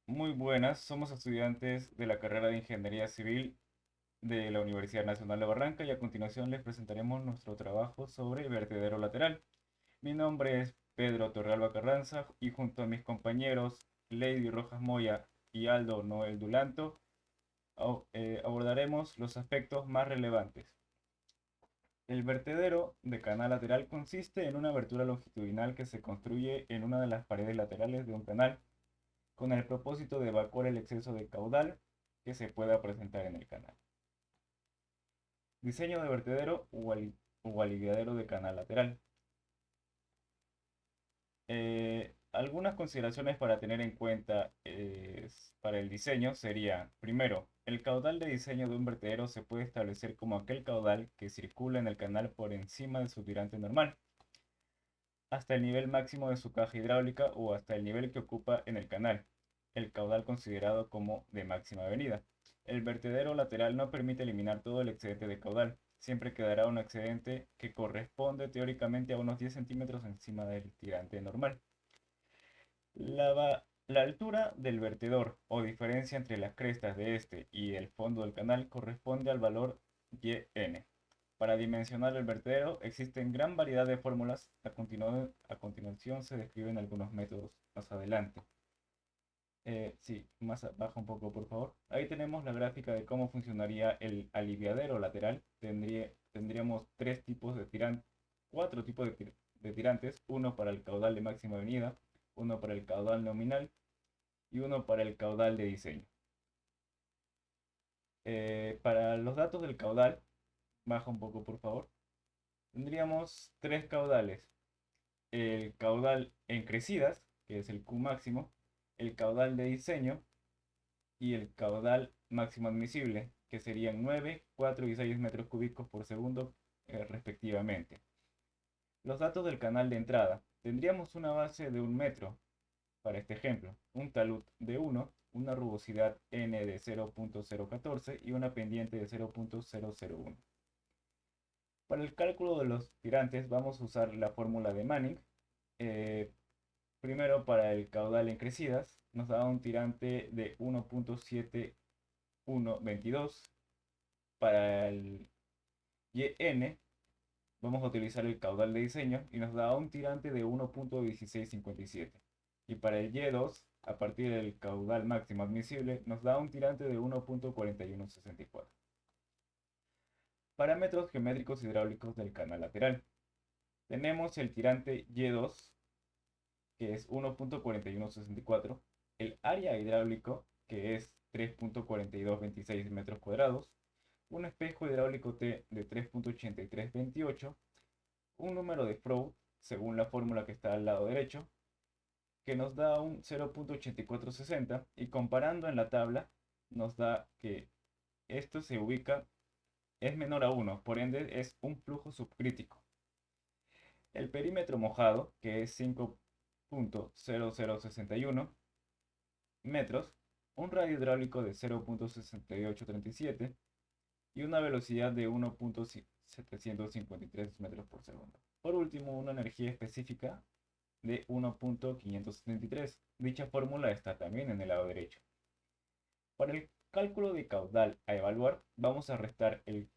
Muy buenas, somos estudiantes de la carrera de Ingeniería Civil de la Universidad Nacional de Barranca y a continuación les presentaremos nuestro trabajo sobre vertedero lateral. Mi nombre es Pedro Torrealba Carranza y junto a mis compañeros Lady Rojas Moya y Aldo Noel Dulanto abordaremos los aspectos más relevantes. El vertedero de canal lateral consiste en una abertura longitudinal que se construye en una de las paredes laterales de un canal con el propósito de evacuar el exceso de caudal que se pueda presentar en el canal. Diseño de vertedero o aliviadero de canal lateral. Algunas consideraciones para tener en cuenta para el diseño sería, primero, el caudal de diseño de un vertedero se puede establecer como aquel caudal que circula en el canal por encima de su tirante normal, hasta el nivel máximo de su caja hidráulica o hasta el nivel que ocupa en el canal, el caudal considerado como de máxima venida. El vertedero lateral no permite eliminar todo el excedente de caudal, siempre quedará un excedente que corresponde teóricamente a unos 10 centímetros encima del tirante normal. La altura del vertedor o diferencia entre las crestas de este y el fondo del canal corresponde al valor YN. Para dimensionar el vertedero existen gran variedad de fórmulas. A continuación se describen algunos métodos más adelante. Sí, más abajo un poco, por favor. Ahí tenemos la gráfica de cómo funcionaría el aliviadero lateral. Tendríamos cuatro tipos de tirantes, uno para el caudal de máxima venida, uno para el caudal nominal y uno para el caudal de diseño. Para los datos del caudal, baja un poco, por favor. Tendríamos tres caudales. El caudal en crecidas, que es el Q máximo, el caudal de diseño y el caudal máximo admisible, que serían 9, 4 y 6 metros cúbicos por segundo respectivamente. Los datos del canal de entrada. Tendríamos una base de 1 metro, para este ejemplo, un talud de 1, una rugosidad n de 0.014 y una pendiente de 0.001. Para el cálculo de los tirantes vamos a usar la fórmula de Manning. Eh, Primero, para el caudal en crecidas, nos da un tirante de 1.7122. Para el YN, vamos a utilizar el caudal de diseño y nos da un tirante de 1.1657. Y para el Y2, a partir del caudal máximo admisible, nos da un tirante de 1.4164. Parámetros geométricos hidráulicos del canal lateral. Tenemos el tirante Y2, que es 1.4164, el área hidráulico, que es 3.4226 metros cuadrados, un espejo hidráulico T de 3.8328, un número de Froude, según la fórmula que está al lado derecho, que nos da un 0.8460 y comparando en la tabla nos da que esto se ubica, es menor a 1, por ende es un flujo subcrítico. El perímetro mojado, que es 5.0061 metros, un radio hidráulico de 0.6837 y una velocidad de 1.753 metros por segundo. Por último, una energía específica de 1.573. Dicha fórmula está también en el lado derecho. Para el cálculo de caudal a evaluar, vamos a restar el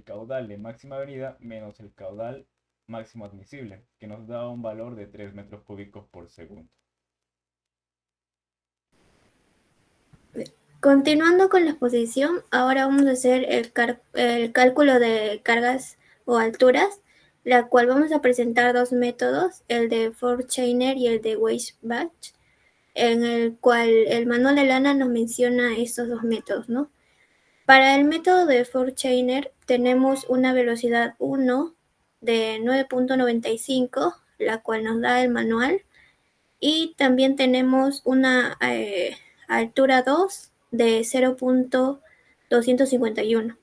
caudal de máxima avenida menos el caudal máximo admisible, que nos da un valor de 3 metros cúbicos por segundo. Continuando con la exposición, ahora vamos a hacer el cálculo de cargas o alturas, la cual vamos a presentar dos métodos, el de Forchainer y el de Weisbach, en el cual el manual de Lana nos menciona estos dos métodos, ¿no? Para el método de Forchainer tenemos una velocidad 1 de 9.95, la cual nos da el manual, y también tenemos una altura 2 de 0.251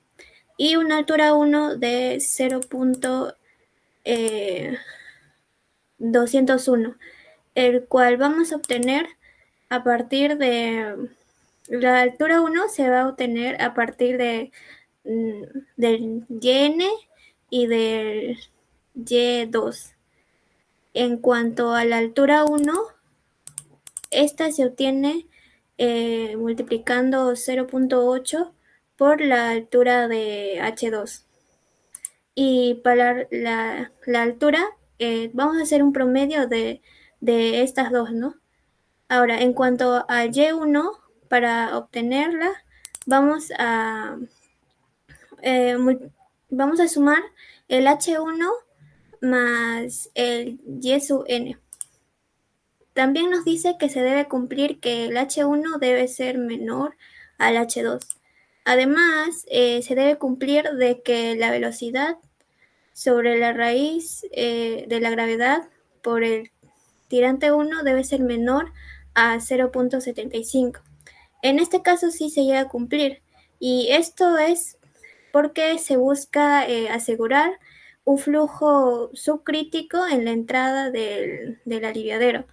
y una altura 1 de 0.201, el cual vamos a obtener a partir de la altura 1 se va a obtener a partir del YN y del Y2. En cuanto a la altura 1, esta se obtiene multiplicando 0.8 por la altura de H2. Y para la altura, vamos a hacer un promedio de estas dos, ¿no? Ahora, en cuanto a Y1, para obtenerla, vamos a, eh, vamos a sumar el H1 más el Y sub n. También nos dice que se debe cumplir que el H1 debe ser menor al H2. Además, se debe cumplir de que la velocidad sobre la raíz de la gravedad por el tirante 1 debe ser menor a 0.75. En este caso sí se llega a cumplir, y esto es porque se busca asegurar un flujo subcrítico en la entrada del aliviadero.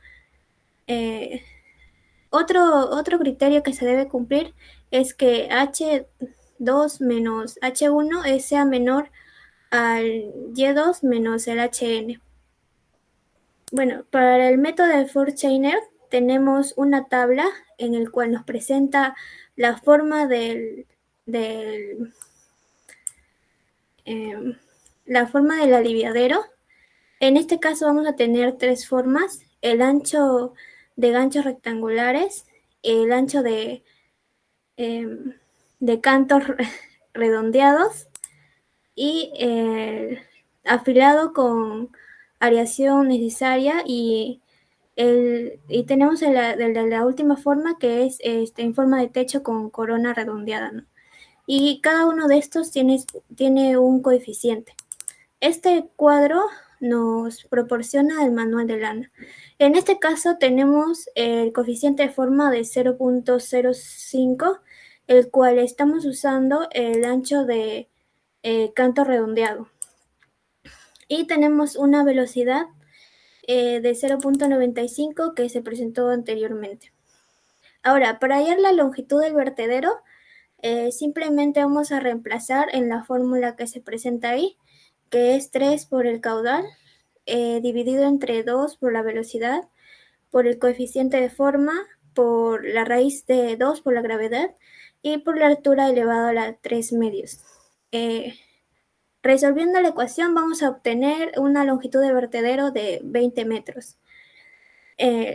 Otro criterio que se debe cumplir es que H2 menos H1 sea menor al Y2 menos el HN. Bueno, para el método de Forchainer tenemos una tabla en el cual nos presenta la forma la forma del aliviadero. En este caso vamos a tener tres formas: el ancho de ganchos rectangulares, el ancho de cantos redondeados y el afilado con ariación necesaria, y tenemos la última forma, que es en forma de techo con corona redondeada, ¿no? Y cada uno de estos tiene un coeficiente. Este cuadro nos proporciona el manual de lana. En este caso tenemos el coeficiente de forma de 0.05, el cual estamos usando el ancho de canto redondeado. Y tenemos una velocidad de 0.95 que se presentó anteriormente. Ahora, para hallar la longitud del vertedero, simplemente vamos a reemplazar en la fórmula que se presenta ahí, que es 3 por el caudal, dividido entre 2 por la velocidad, por el coeficiente de forma, por la raíz de 2 por la gravedad y por la altura elevado a la 3 medios. Resolviendo la ecuación vamos a obtener una longitud de vertedero de 20 metros.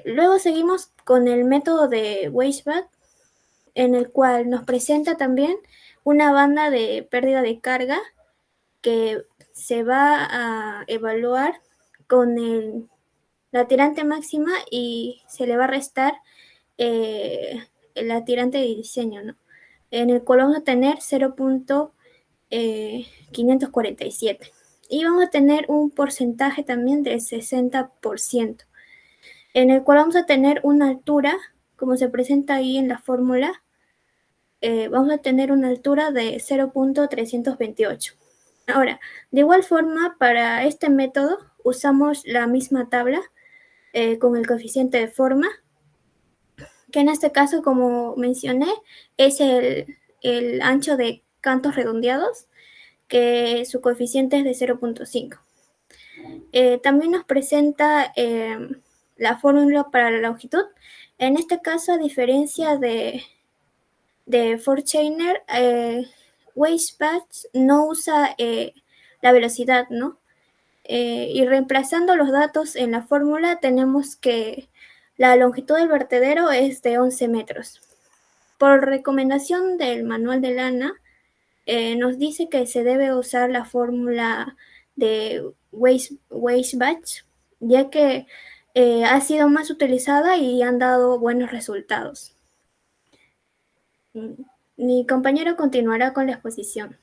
Luego seguimos con el método de Weisbach, en el cual nos presenta también una banda de pérdida de carga que se va a evaluar con la tirante máxima, y se le va a restar la tirante de diseño, ¿no? En el cual vamos a tener 0.547. Y vamos a tener un porcentaje también del 60%, en el cual vamos a tener una altura, como se presenta ahí en la fórmula, vamos a tener una altura de 0.328. Ahora, de igual forma, para este método usamos la misma tabla con el coeficiente de forma, que en este caso, como mencioné, es el ancho de cantos redondeados, que su coeficiente es de 0.5. También nos presenta la fórmula para la longitud. En este caso, a diferencia de Forchainer, Weisbach no usa la velocidad, ¿no? Y reemplazando los datos en la fórmula, tenemos que la longitud del vertedero es de 11 metros. Por recomendación del manual de lana, nos dice que se debe usar la fórmula de Weisbach, ya que ha sido más utilizada y han dado buenos resultados. Mi compañero continuará con la exposición.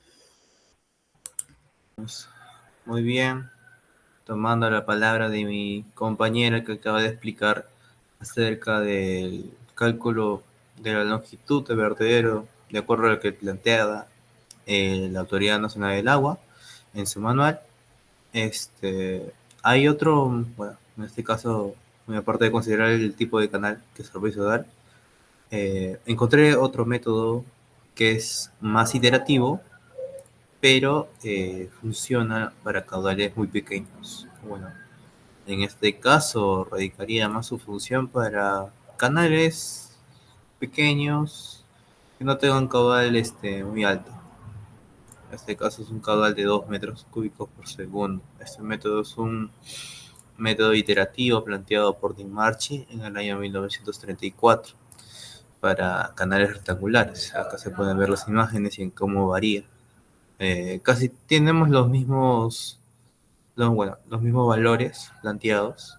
Muy bien, tomando la palabra de mi compañera que acaba de explicar acerca del cálculo de la longitud del vertedero, de acuerdo a lo que planteaba la Autoridad Nacional del Agua en su manual. Hay otro, bueno, en este caso, aparte de considerar el tipo de canal que se lo voy a dar, encontré otro método que es más iterativo, pero funciona para caudales muy pequeños. Bueno, en este caso radicaría más su función para canales pequeños que no tengan caudal muy alto. En este caso es un caudal de 2 metros cúbicos por segundo. Este método es un método iterativo planteado por Dimarchi en el año 1934 para canales rectangulares. Acá se pueden ver las imágenes y en cómo varía. Casi tenemos los mismos valores planteados.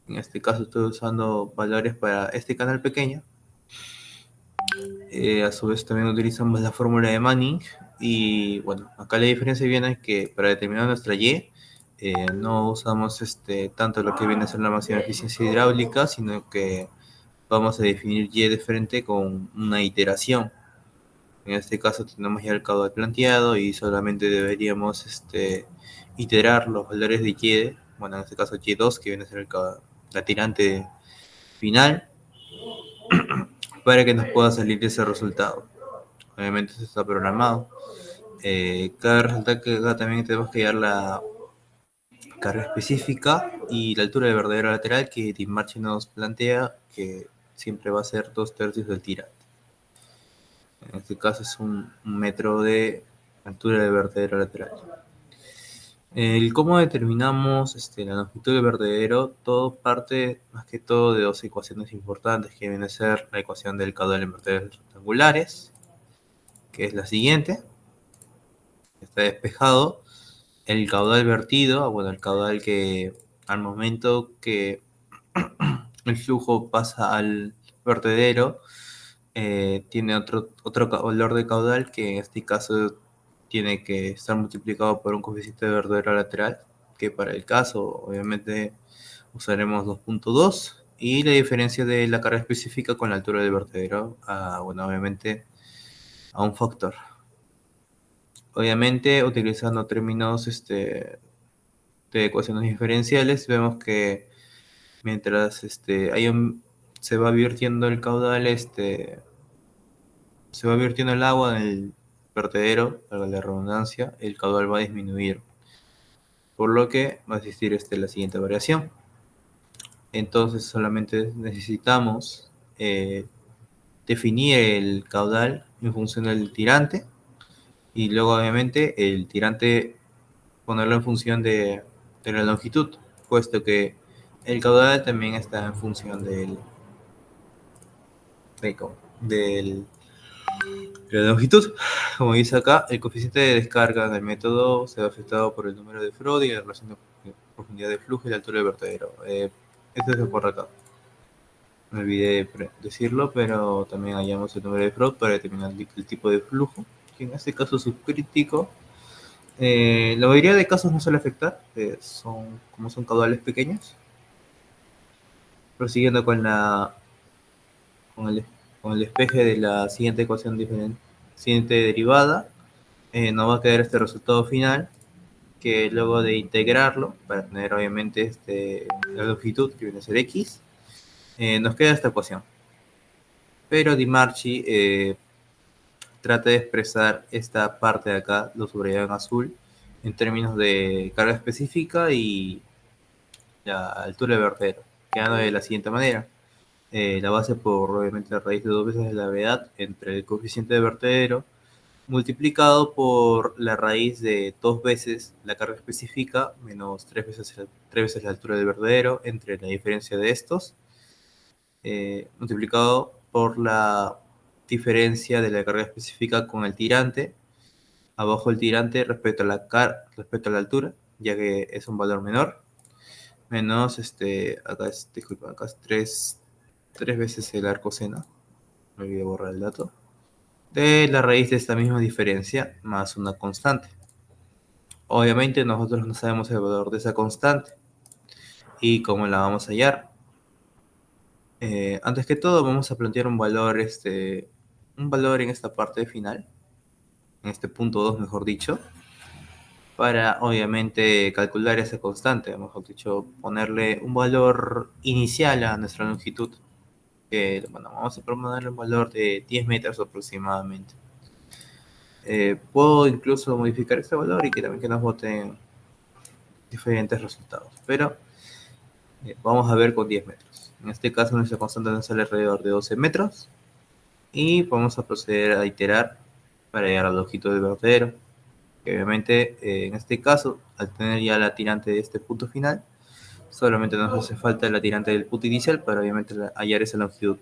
En este caso estoy usando valores para este canal pequeño. A su vez también utilizamos la fórmula de Manning. Y bueno, acá la diferencia viene es que para determinar nuestra Y, no usamos tanto lo que viene a ser la máxima eficiencia hidráulica, sino que vamos a definir Y de frente con una iteración. En este caso tenemos ya el caudal planteado y solamente deberíamos iterar los valores de Y, bueno, en este caso Y2, que viene a ser la tirante final, para que nos pueda salir ese resultado. Obviamente eso está programado. Cabe resaltar que acá también tenemos que hallar la carga específica y la altura de verdadero lateral que Dimarchi nos plantea, que siempre va a ser 2/3 del tirante. En este caso es un metro de altura de vertedero lateral. El cómo determinamos la longitud del vertedero, todo parte más que todo de dos ecuaciones importantes, que viene a ser la ecuación del caudal en vertederos rectangulares, que es la siguiente. Está despejado el caudal vertido, bueno, el caudal que al momento que el flujo pasa al vertedero, tiene otro valor de caudal, que en este caso tiene que estar multiplicado por un coeficiente de vertedero lateral, que para el caso obviamente usaremos 2.2, y la diferencia de la carga específica con la altura del vertedero, obviamente a un factor. Obviamente utilizando términos de ecuaciones diferenciales, vemos que mientras se va virtiendo el caudal, se va virtiendo el agua en el vertedero, para la redundancia, el caudal va a disminuir, por lo que va a existir la siguiente variación. Entonces solamente necesitamos definir el caudal en función del tirante, y luego obviamente el tirante ponerlo en función de la longitud, puesto que el caudal también está en función de la longitud. Como dice acá, el coeficiente de descarga del método se ve afectado por el número de Freud y la relación de profundidad de flujo y la altura del vertedero. Esto es por acá. Me olvidé decirlo, pero también hallamos el número de Freud para determinar el tipo de flujo, que en este caso es subcrítico. La mayoría de casos no suele afectar, como son caudales pequeños. Prosiguiendo con el despeje de la siguiente ecuación siguiente derivada, nos va a quedar este resultado final, que luego de integrarlo para tener obviamente la longitud, que viene a ser x, nos queda esta ecuación. Pero Dimarchi trata de expresar esta parte de acá, lo subrayado en azul, en términos de carga específica y la altura del vertedero, quedando de la siguiente manera. La base por obviamente la raíz de 2 veces de la gravedad entre el coeficiente de vertedero multiplicado por la raíz de 2 veces la carga específica menos 3 veces la altura del vertedero entre la diferencia de estos, multiplicado por la diferencia de la carga específica con el tirante, abajo el tirante respecto a la altura, ya que es un valor menor, menos acá es 3 veces el arco seno, me olvidé borrar el dato, de la raíz de esta misma diferencia más una constante. Obviamente nosotros no sabemos el valor de esa constante y cómo la vamos a hallar. Antes que todo vamos a plantear un valor en esta parte final, en este punto 2 mejor dicho, para obviamente calcular esa constante, mejor dicho, ponerle un valor inicial a nuestra longitud, que vamos a proponerle un valor de 10 metros aproximadamente. Puedo incluso modificar este valor y que también que nos voten diferentes resultados, pero vamos a ver con 10 metros. En este caso nuestra constante nos sale alrededor de 12 metros. Y vamos a proceder a iterar para llegar a la longitud del vertedero. Que obviamente en este caso, al tener ya la tirante de este punto final, solamente nos hace falta la tirante del punto inicial para obviamente hallar esa longitud,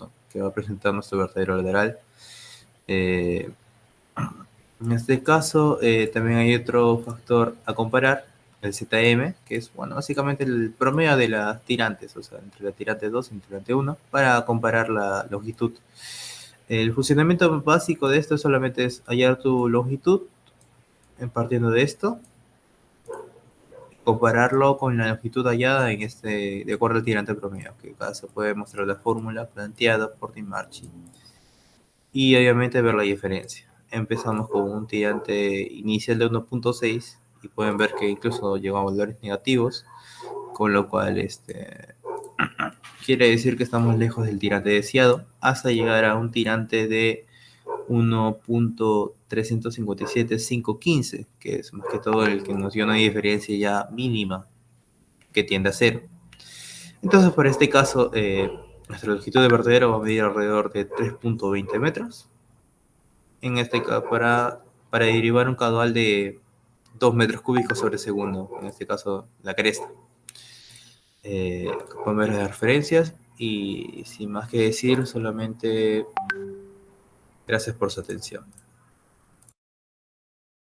¿no?, que va a presentar nuestro vertedero lateral. En este caso también hay otro factor a comparar, el ZM, que es básicamente el promedio de las tirantes, o sea, entre la tirante 2 y la tirante 1, para comparar la longitud. El funcionamiento básico de esto solamente es hallar tu longitud, partiendo de esto, compararlo con la longitud hallada de acuerdo al tirante promedio, que acá se puede mostrar la fórmula planteada por Tim Marchi. Y obviamente ver la diferencia. Empezamos con un tirante inicial de 1.6 y pueden ver que incluso llegó a valores negativos, con lo cual quiere decir que estamos lejos del tirante deseado, hasta llegar a un tirante de 1.357515, que es más que todo el que nos dio una diferencia ya mínima, que tiende a cero. Entonces, por este caso, nuestra longitud de vertedero va a medir alrededor de 3.20 metros. En este caso, para derivar un caudal de 2 metros cúbicos sobre segundo, en este caso la cresta. Pueden ver las referencias y sin más que decir, solamente gracias por su atención.